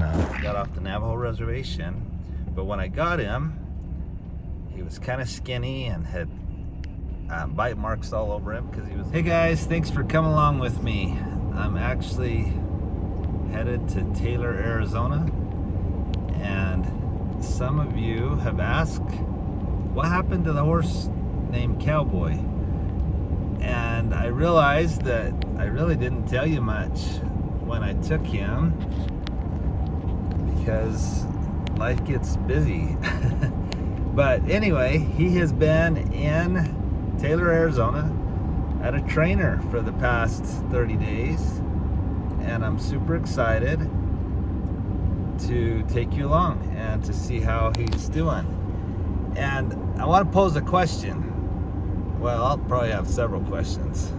on. Got off the Navajo reservation, but when I got him, he was kind of skinny and had bite marks all over him because he was... Hey guys, thanks for coming along with me. I'm actually headed to Taylor, Arizona, and some of you have asked what happened to the horse named Cowboy, and I realized that I really didn't tell you much when I took him because life gets busy. But anyway, he has been in Taylor, Arizona at a trainer for the past 30 days, and I'm super excited to take you along and to see how he's doing. And I want to pose a question. Well, I'll probably have several questions.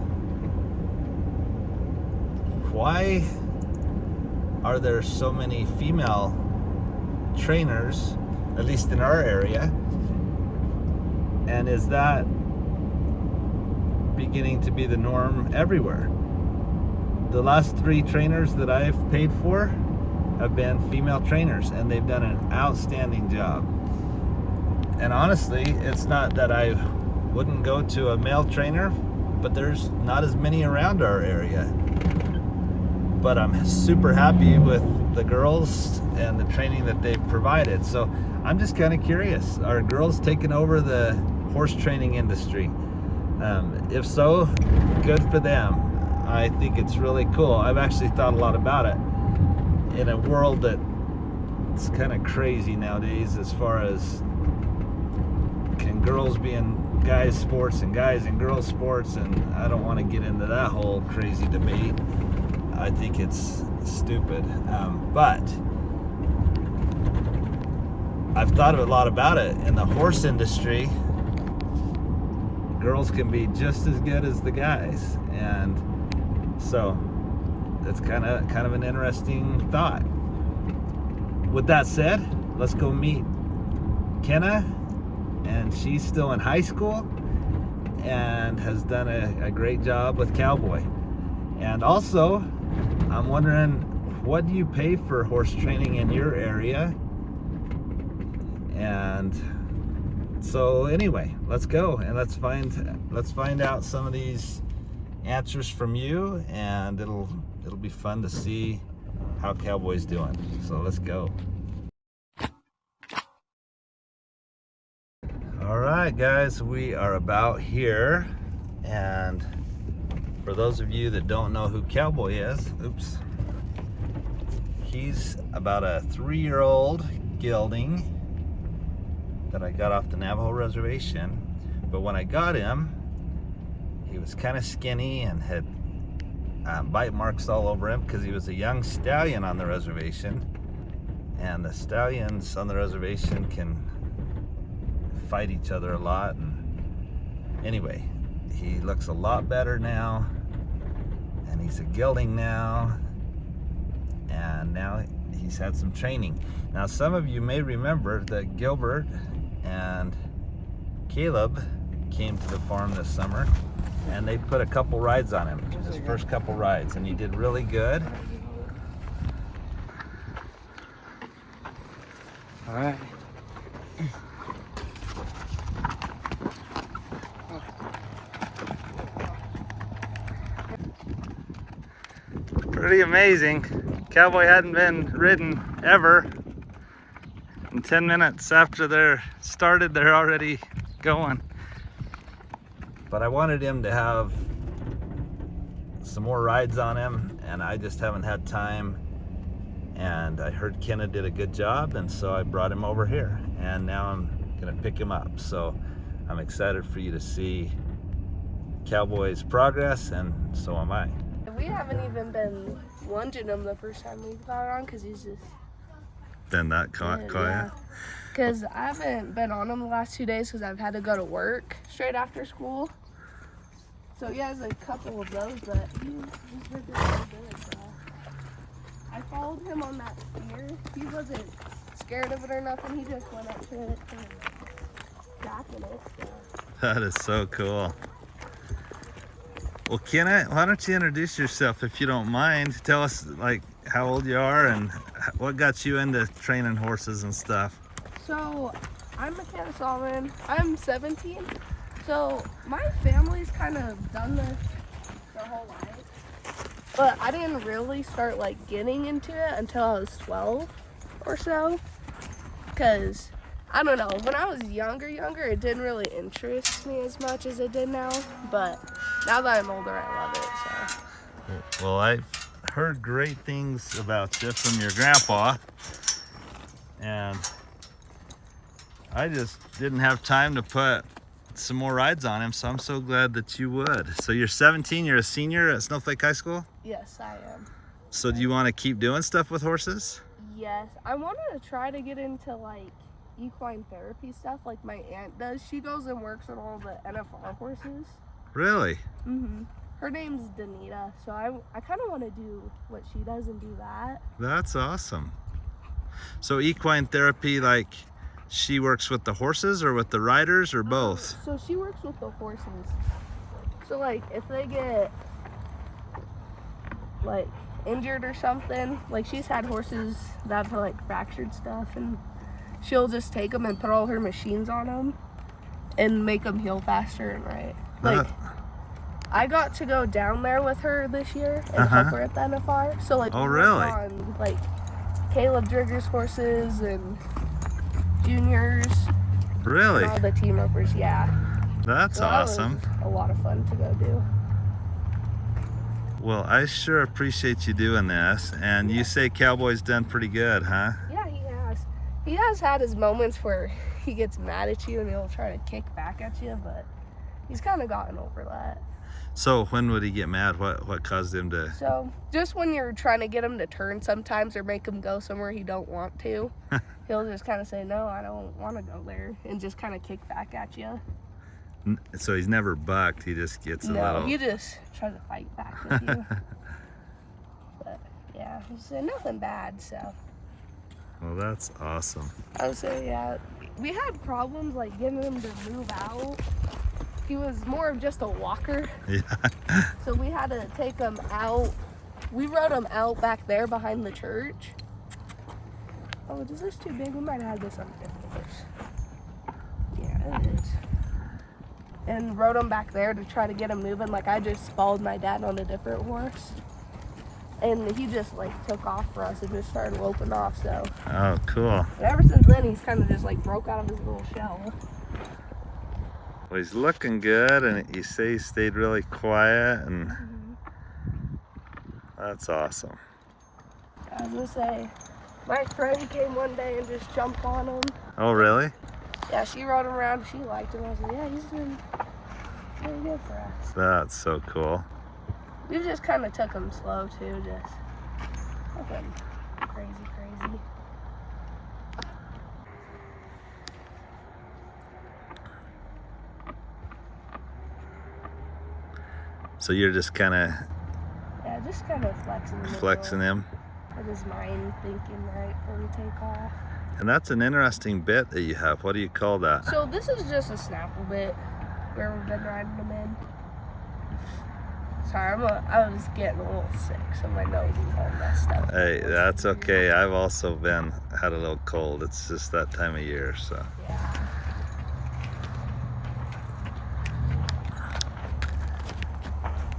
Why are there so many female trainers, at least in our area? And is that beginning to be the norm everywhere? The last 3 trainers that I've paid for have been female trainers, and they've done an outstanding job. And honestly, it's not that I wouldn't go to a male trainer, but there's not as many around our area. But I'm super happy with the girls and the training that they've provided. So I'm just kind of curious, are girls taking over the horse training industry? If so, good for them. I think it's really cool. I've actually thought a lot about it in a world that's kind of crazy nowadays as far as can girls be in guys sports and guys in girls sports, and I don't want to get into that whole crazy debate. I think it's stupid, but I've thought a lot about it. In the horse industry, girls can be just as good as the guys, and so it's kind of an interesting thought. With that said, let's go meet Kenna, and she's still in high school and has done a great job with Cowboy. And also, I'm wondering, what do you pay for horse training in your area? And so anyway, let's go and let's find out some of these answers from you, and it'll be fun to see how Cowboy's doing. So let's go. All right, guys, we are about here, and for those of you that don't know who Cowboy is, he's about a 3-year-old gelding that I got off the Navajo reservation. But when I got him, he was kind of skinny and had bite marks all over him because he was a young stallion on the reservation, and the stallions on the reservation can fight each other a lot. And anyway, he looks a lot better now, and he's a gelding now, and now he's had some training. Now, some of you may remember that Gilbert and Caleb came to the farm this summer, and they put a couple rides on him, his first couple rides, and he did really good. All right. Pretty amazing. Cowboy hadn't been ridden ever. In 10 minutes after they're started, they're already going. But I wanted him to have some more rides on him, and I just haven't had time. And I heard Kenna did a good job, and so I brought him over here, and now I'm gonna pick him up. So I'm excited for you to see Cowboy's progress, and so am I. We haven't even been lunging him the first time we got on because he's just Been that quiet? Because I haven't been on him the last 2 days because I've had to go to work straight after school. So he has a couple of those, but he's been doing really good. So I followed him on that steer. He wasn't scared of it or nothing. He just went up to it and jacking it. So. That is so cool. Well, Kenna, why don't you introduce yourself if you don't mind? Tell us, like, how old you are and what got you into training horses and stuff. So I'm McKenna Solomon. I'm 17. So my family's kind of done this their whole life, but I didn't really start like getting into it until I was 12 or so. Cause I don't know, when I was younger, it didn't really interest me as much as it did now. But now that I'm older, I love it. So. Well, I've heard great things about you from your grandpa, and I just didn't have time to put some more rides on him, so I'm so glad that you would. So you're 17, you're a senior at Snowflake High School? Yes, I am. So do you want to keep doing stuff with horses? Yes, I wanted to try to get into like equine therapy stuff like my aunt does. She goes and works with all the NFR horses. Really? Mm-hmm. Her name's Danita, so I kind of want to do what she does and do that. That's awesome. So equine therapy, like she works with the horses or with the riders or both? So she works with the horses. So like if they get like injured or something, like she's had horses that have like fractured stuff, and she'll just take them and put all her machines on them and make them heal faster and right. Like I got to go down there with her this year and help her at the NFR. So like, oh we really? worked on like Caleb Drigger's horses and juniors. Really? And all the team ropers, yeah. That's so awesome. That was a lot of fun to go do. Well, I sure appreciate you doing this. And you say Cowboy's done pretty good, huh? Yeah, he has. He has had his moments where he gets mad at you and he'll try to kick back at you, but he's kind of gotten over that. So when would he get mad? What caused him to? So just when you're trying to get him to turn sometimes or make him go somewhere he don't want to, he'll just kind of say, no, I don't want to go there, and just kind of kick back at you. So he's never bucked, he just gets a little... No, he just tries to fight back with you. But yeah, he's nothing bad, so. Well, that's awesome. I would say, yeah, we had problems like getting him to move out. He was more of just a walker. Yeah. So we had to take him out. We rode him out back there behind the church. Oh, is this too big? We might have had this on a different horse. Yeah, it is. And rode him back there to try to get him moving. Like I just followed my dad on a different horse. And he just like took off for us and just started loping off, so. Oh, cool. And ever since then, he's kind of just like broke out of his little shell. Well, he's looking good, and you say he stayed really quiet, and that's awesome. I was gonna say, my friend came one day and just jumped on him. Oh, really? Yeah, she rode him around. She liked him. I was like, yeah, he's doing pretty good for us. That's so cool. We just kind of took him slow too, just nothing crazy. So you're just kind of... Yeah, just kind of flexing him. With his mind thinking right before we take off. And that's an interesting bit that you have. What do you call that? So this is just a Snapple bit where we've been riding him in. Sorry, I was getting a little sick, so my nose is all messed up. Hey, that's okay. I've also had a little cold. It's just that time of year, so. Yeah.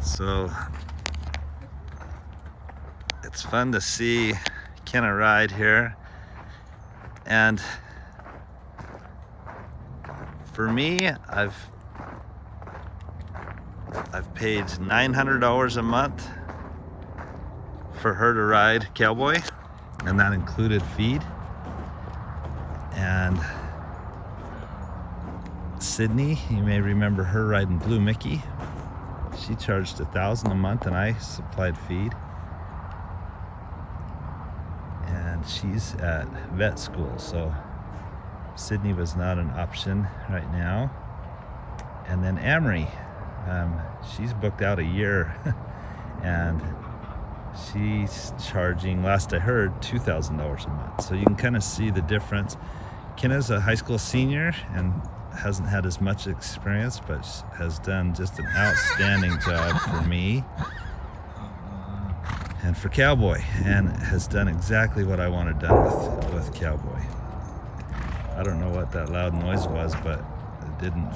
So it's fun to see Kenna ride here, and for me, I've paid $900 a month for her to ride Cowboy, and that included feed. And Sydney, you may remember her riding Blue Mickey. She charged $1,000 a month, and I supplied feed. And she's at vet school, so Sydney was not an option right now. And then Amory, she's booked out a year, and she's charging, last I heard, $2,000 a month. So you can kind of see the difference. Kenna's a high school senior and hasn't had as much experience, but has done just an outstanding job for me. and for Cowboy, and has done exactly what I wanted done with Cowboy. I don't know what that loud noise was, but it didn't.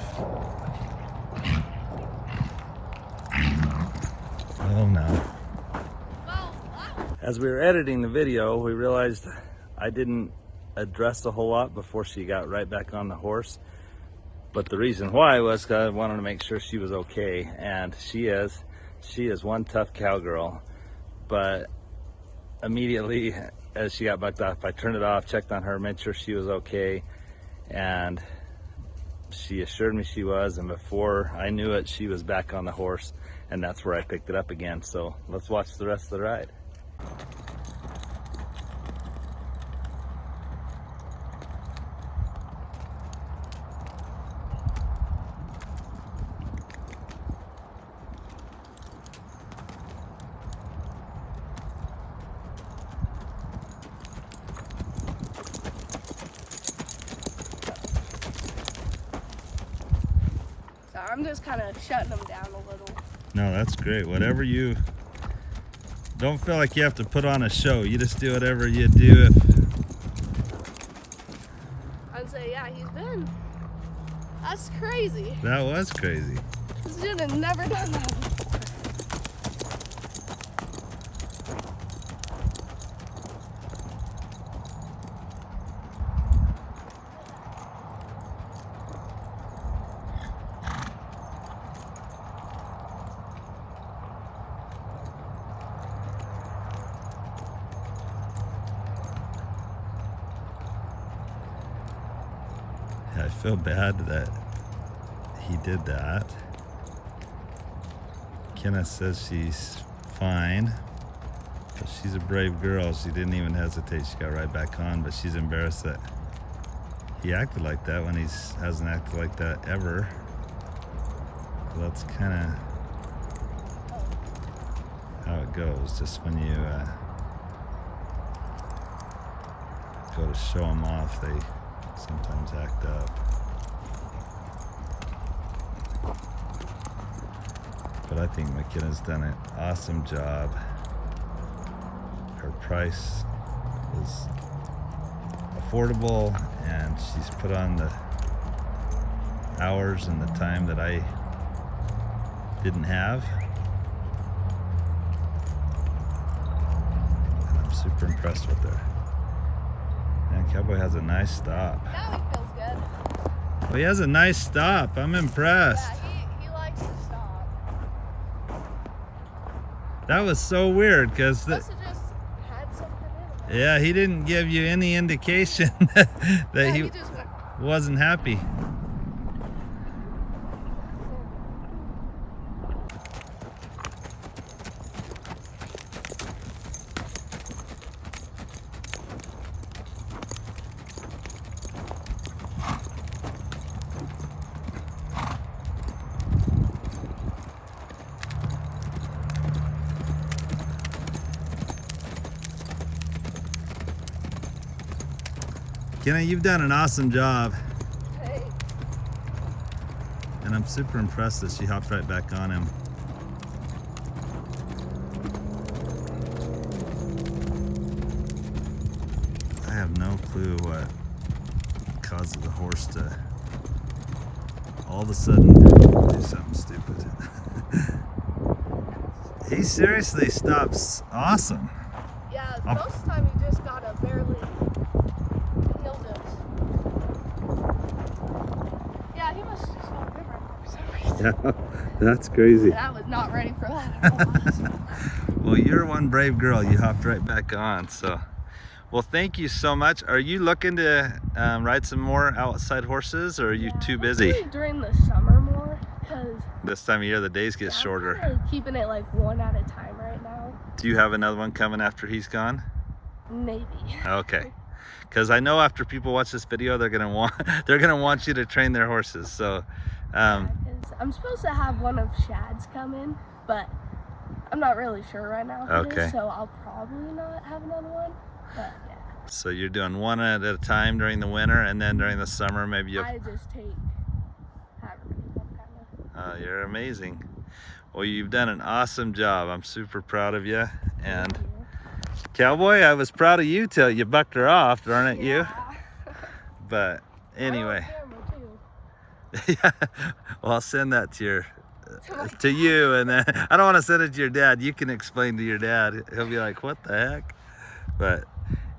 Oh no. As we were editing the video, we realized I didn't address a whole lot before she got right back on the horse. But the reason why was because I wanted to make sure she was okay, and she is. She is one tough cowgirl. But immediately as she got backed off, I turned it off, checked on her, made sure she was okay, and she assured me she was, and before I knew it, she was back on the horse, and that's where I picked it up again. So let's watch the rest of the ride. So I'm just kind of shutting them down a little. No, that's great. Whatever you, don't feel like you have to put on a show. You just do whatever you do. I'd say, yeah, he's been. That's crazy. That was crazy. This dude had never done that before. I feel bad that he did that. Kenna says she's fine, but she's a brave girl. She didn't even hesitate. She got right back on, but she's embarrassed that he acted like that when he hasn't acted like that ever. That's kind of how it goes. Just when you go to show them off, they sometimes act up. But I think McKenna's done an awesome job. Her price was affordable, and she's put on the hours and the time that I didn't have. And I'm super impressed with her. Man, Cowboy has a nice stop. Now he feels good. Well, he has a nice stop. I'm impressed. Yeah, he likes to stop. That was so weird because Must have just had something in him. yeah, he didn't give you any indication that he just went. wasn't happy. Kenna, you've done an awesome job. Hey. And I'm super impressed that she hopped right back on him. I have no clue what causes the horse to all of a sudden do something stupid. He seriously stops awesome. Yeah, most of the time he just gotta barely. He'll just. Yeah, he must have just felt good right there for some reason. That's crazy. And I was not ready for that at all. Well, you're one brave girl. You hopped right back on. So, well, thank you so much. Are you looking to ride some more outside horses, or are you too busy? Hopefully during the summer more, because This time of year, the days get shorter. I'm kinda keeping it like one at a time right now. Do you have another one coming after he's gone? Maybe. Okay. Because I know after people watch this video, they're gonna want you to train their horses. So, Yeah, 'cause I'm supposed to have one of Shad's come in, but I'm not really sure right now. If it Okay. is, so I'll probably not have another one. But yeah, so you're doing one at a time during the winter, and then during the summer, maybe you'll. I just take however many kind of. You're amazing. Well, you've done an awesome job. I'm super proud of you, And Cowboy, I was proud of you till you bucked her off, darn it, you. But anyway. Yeah, well, I'll send that to you, and then I don't want to send it to your dad. You can explain to your dad. He'll be like, what the heck? But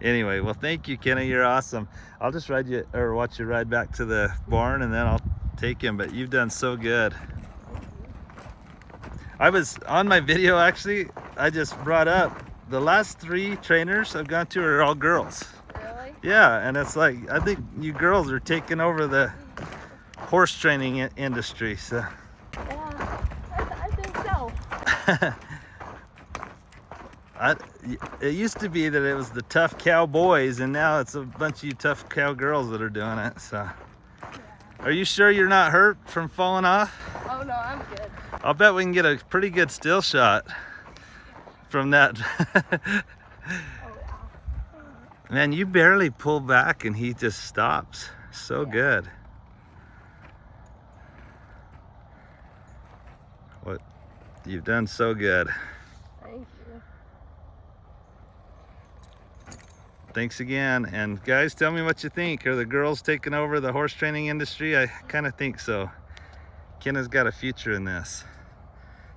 anyway, well, thank you, Kenna. You're awesome. I'll just ride you, or watch you ride back to the barn, and then I'll take him. But you've done so good. I was on my video, actually, I just brought up the last 3 trainers I've gone to are all girls. Really? Yeah, and it's like, I think you girls are taking over the horse training industry, so. Yeah, I think so. It used to be that it was the tough cowboys, and now it's a bunch of you tough cowgirls that are doing it, so. Are you sure you're not hurt from falling off? Oh no, I'm good. I'll bet we can get a pretty good still shot from that. Oh yeah. Man, you barely pull back and he just stops. So good. What you've done so good. Thank you. Thanks again. And guys, tell me what you think. Are the girls taking over the horse training industry? I kind of think so. Kenna's got a future in this.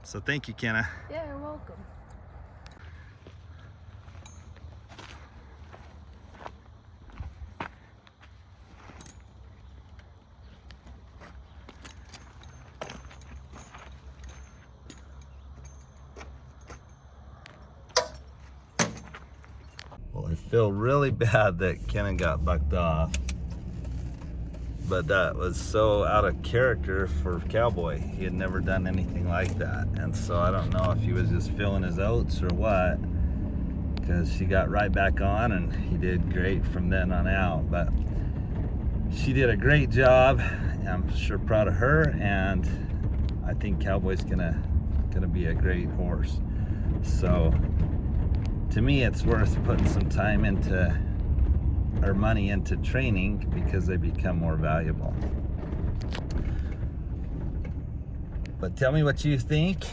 So thank you, Kenna. Yeah, you're welcome. Well, I feel really bad that Kenna got bucked off, but that was so out of character for Cowboy. He had never done anything like that, and so I don't know if he was just filling his oats or what, because she got right back on and he did great from then on out. But she did a great job. I'm sure proud of her, and I think Cowboy's gonna be a great horse. So to me, it's worth putting some time into, or money into, training, because they become more valuable. But tell me what you think.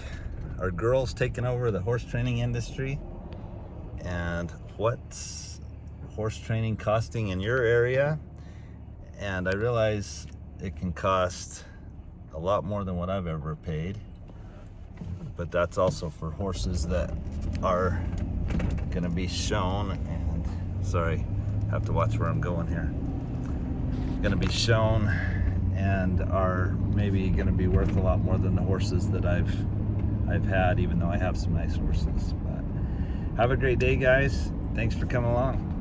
Are girls taking over the horse training industry? And what's horse training costing in your area? And I realize it can cost a lot more than what I've ever paid, but that's also for horses that are gonna be shown, and sorry, have to watch where I'm going here, gonna be shown and are maybe gonna be worth a lot more than the horses that I've had, even though I have some nice horses. But have a great day, guys. Thanks for coming along.